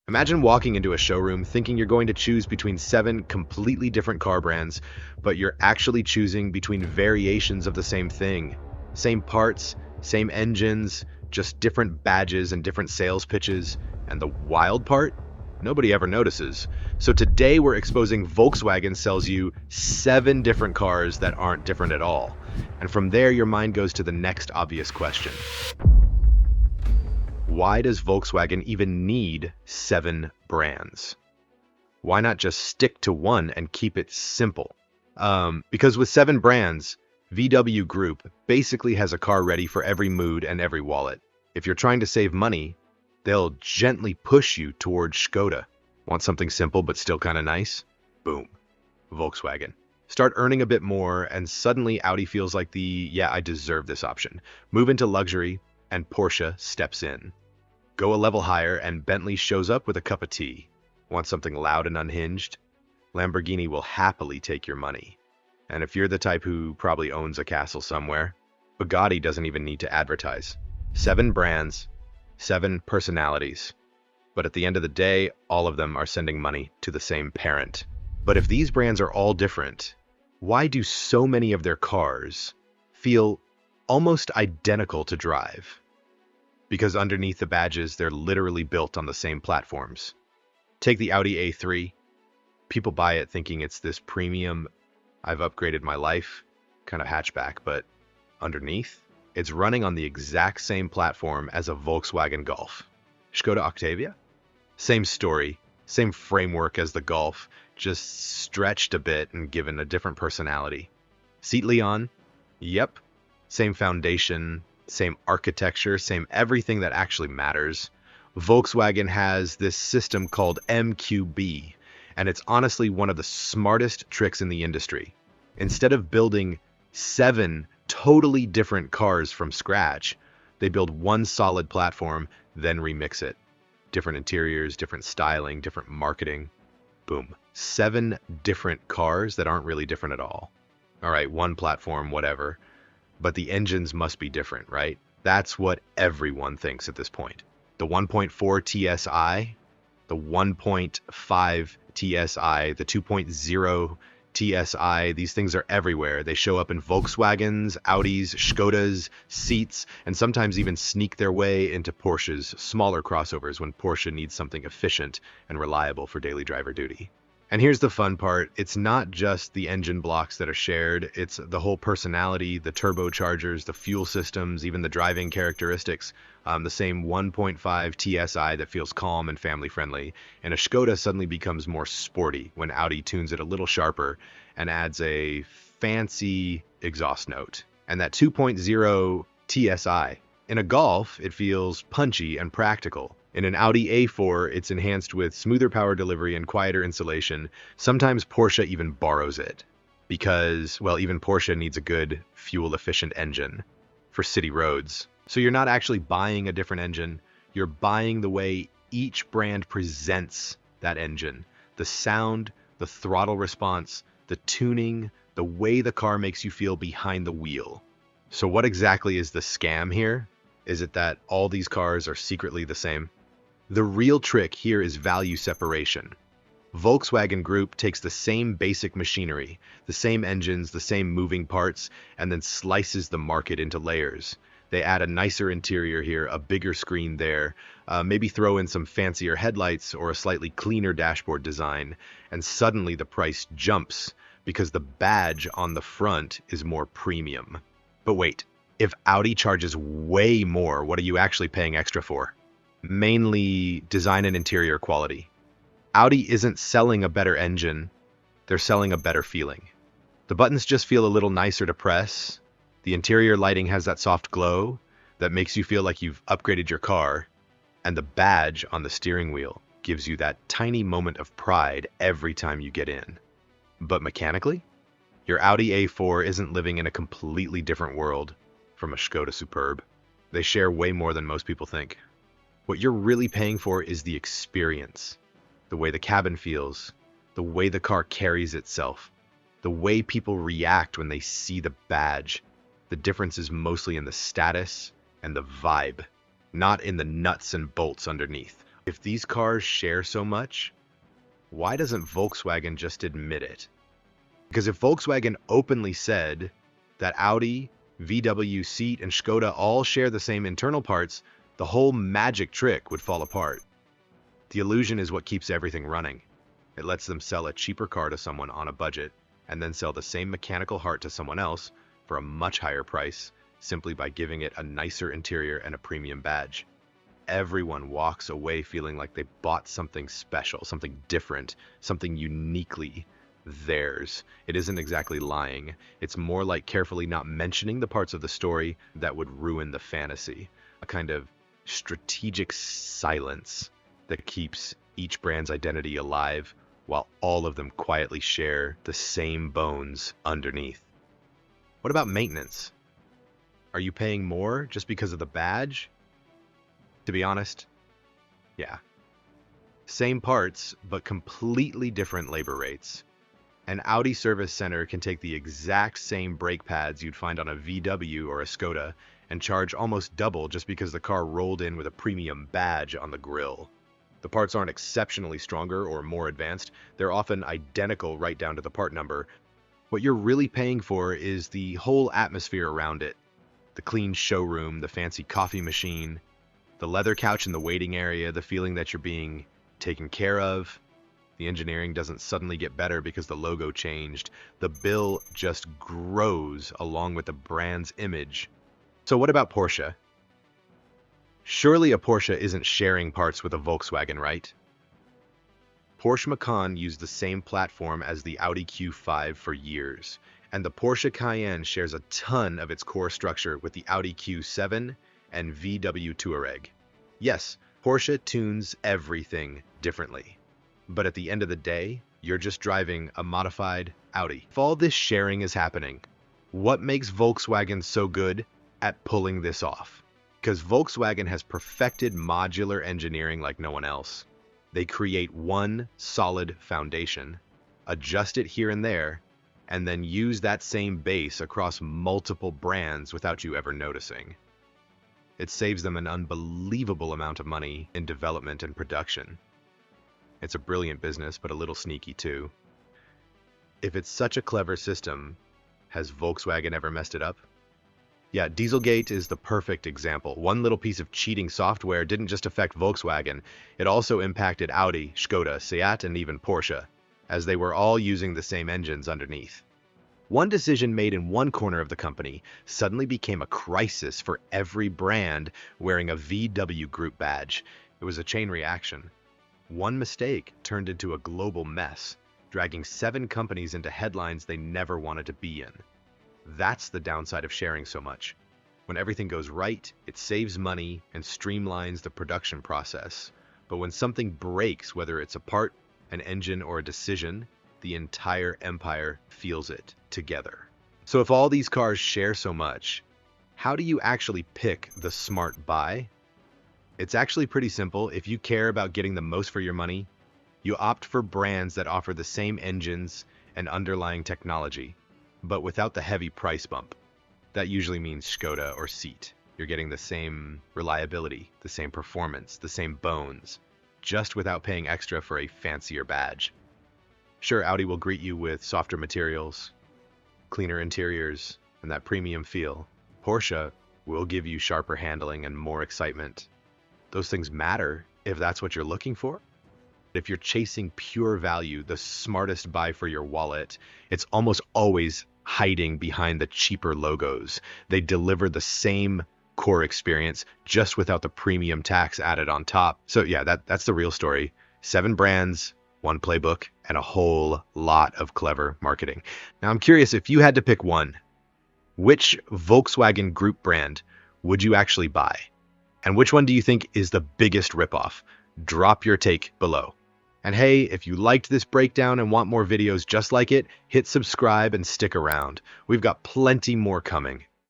Imagine walking into a showroom thinking you're going to choose between 7 completely different car brands, but you're actually choosing between variations of the same thing. Same parts, same engines, just different badges and different sales pitches. And the wild part? Nobody ever notices. So today we're exposing Volkswagen sells you 7 different cars that aren't different at all. And from there, your mind goes to the next obvious question. Why does Volkswagen even need 7 brands? Why not just stick to one and keep it simple? Because with 7 brands, VW Group basically has a car ready for every mood and every wallet. If you're trying to save money, they'll gently push you towards Skoda. Want something simple but still kind of nice? Boom, Volkswagen. Start earning a bit more and suddenly Audi feels like yeah, I deserve this option. Move into luxury and Porsche steps in. Go a level higher and Bentley shows up with a cup of tea. Want something loud and unhinged? Lamborghini will happily take your money. And if you're the type who probably owns a castle somewhere, Bugatti doesn't even need to advertise. 7 brands, 7 personalities. But at the end of the day, all of them are sending money to the same parent. But if these brands are all different, why do so many of their cars feel almost identical to drive? Because underneath the badges, they're literally built on the same platforms. Take the Audi A3. People buy it thinking it's this premium, I've upgraded my life kind of hatchback, but underneath, it's running on the exact same platform as a Volkswagen Golf. Skoda Octavia? Same story, same framework as the Golf, just stretched a bit and given a different personality. Seat Leon? Yep. Same foundation, same architecture, same everything that actually matters. Volkswagen has this system called MQB, and it's honestly one of the smartest tricks in the industry. Instead of building 7 totally different cars from scratch, they build one solid platform, then remix it. Different interiors, different styling, different marketing. Boom. 7 different cars that aren't really different at all. All right, one platform, whatever. But the engines must be different, right? That's what everyone thinks at this point. The 1.4 TSI, the 1.5 TSI, the 2.0 TSI, these things are everywhere. They show up in Volkswagens, Audis, Skodas, Seats, and sometimes even sneak their way into Porsche's smaller crossovers when Porsche needs something efficient and reliable for daily driver duty. And here's the fun part. It's not just the engine blocks that are shared. It's the whole personality, the turbochargers, the fuel systems, even the driving characteristics. The same 1.5 TSI that feels calm and family friendly. And a Skoda suddenly becomes more sporty when Audi tunes it a little sharper and adds a fancy exhaust note. And that 2.0 TSI. In a Golf, it feels punchy and practical. In an Audi A4, it's enhanced with smoother power delivery and quieter insulation. Sometimes Porsche even borrows it because, well, even Porsche needs a good fuel-efficient engine for city roads. So you're not actually buying a different engine. You're buying the way each brand presents that engine. The sound, the throttle response, the tuning, the way the car makes you feel behind the wheel. So what exactly is the scam here? Is it that all these cars are secretly the same? The real trick here is value separation. Volkswagen Group takes the same basic machinery, the same engines, the same moving parts, and then slices the market into layers. They add a nicer interior here, a bigger screen there, maybe throw in some fancier headlights or a slightly cleaner dashboard design, and suddenly the price jumps because the badge on the front is more premium. But wait, if Audi charges way more, what are you actually paying extra for? Mainly design and interior quality. Audi isn't selling a better engine, they're selling a better feeling. The buttons just feel a little nicer to press. The interior lighting has that soft glow that makes you feel like you've upgraded your car, and the badge on the steering wheel gives you that tiny moment of pride every time you get in. But mechanically, your Audi A4 isn't living in a completely different world from a Skoda Superb. They share way more than most people think. What you're really paying for is the experience, the way the cabin feels, the way the car carries itself, the way people react when they see the badge. The difference is mostly in the status and the vibe, not in the nuts and bolts underneath. If these cars share so much, why doesn't Volkswagen just admit it? Because if Volkswagen openly said that Audi, VW, Seat, and Skoda all share the same internal parts, the whole magic trick would fall apart. The illusion is what keeps everything running. It lets them sell a cheaper car to someone on a budget, and then sell the same mechanical heart to someone else for a much higher price, simply by giving it a nicer interior and a premium badge. Everyone walks away feeling like they bought something special, something different, something uniquely theirs. It isn't exactly lying. It's more like carefully not mentioning the parts of the story that would ruin the fantasy. A kind of strategic silence that keeps each brand's identity alive while all of them quietly share the same bones underneath. What about maintenance? Are you paying more just because of the badge? To be honest, yeah. Same parts, but completely different labor rates. An Audi service center can take the exact same brake pads you'd find on a VW or a Skoda and charge almost double just because the car rolled in with a premium badge on the grille. The parts aren't exceptionally stronger or more advanced. They're often identical right down to the part number. What you're really paying for is the whole atmosphere around it. The clean showroom, the fancy coffee machine, the leather couch in the waiting area, the feeling that you're being taken care of. The engineering doesn't suddenly get better because the logo changed. The bill just grows along with the brand's image. So what about Porsche? Surely a Porsche isn't sharing parts with a Volkswagen, right? Porsche Macan used the same platform as the Audi Q5 for years, and the Porsche Cayenne shares a ton of its core structure with the Audi Q7 and VW Touareg. Yes, Porsche tunes everything differently, but at the end of the day, you're just driving a modified Audi. If all this sharing is happening, what makes Volkswagen so good at pulling this off? Because Volkswagen has perfected modular engineering like no one else. They create one solid foundation, adjust it here and there, and then use that same base across multiple brands without you ever noticing. It saves them an unbelievable amount of money in development and production. It's a brilliant business, but a little sneaky too. If it's such a clever system, has Volkswagen ever messed it up? Yeah, Dieselgate is the perfect example. One little piece of cheating software didn't just affect Volkswagen, it also impacted Audi, Skoda, Seat, and even Porsche, as they were all using the same engines underneath. One decision made in one corner of the company suddenly became a crisis for every brand wearing a VW Group badge. It was a chain reaction. One mistake turned into a global mess, dragging 7 companies into headlines they never wanted to be in. That's the downside of sharing so much. When everything goes right, it saves money and streamlines the production process. But when something breaks, whether it's a part, an engine, or a decision, the entire empire feels it together. So if all these cars share so much, how do you actually pick the smart buy? It's actually pretty simple. If you care about getting the most for your money, you opt for brands that offer the same engines and underlying technology, but without the heavy price bump. That usually means Skoda or Seat. You're getting the same reliability, the same performance, the same bones, just without paying extra for a fancier badge. Sure, Audi will greet you with softer materials, cleaner interiors, and that premium feel. Porsche will give you sharper handling and more excitement. Those things matter if that's what you're looking for. If you're chasing pure value, the smartest buy for your wallet, it's almost always hiding behind the cheaper logos. They deliver the same core experience just without the premium tax added on top. So yeah, that's the real story. 7 brands, 1 playbook, and a whole lot of clever marketing. Now I'm curious, if you had to pick one, which Volkswagen Group brand would you actually buy? And which one do you think is the biggest ripoff? Drop your take below. And hey, if you liked this breakdown and want more videos just like it, hit subscribe and stick around. We've got plenty more coming.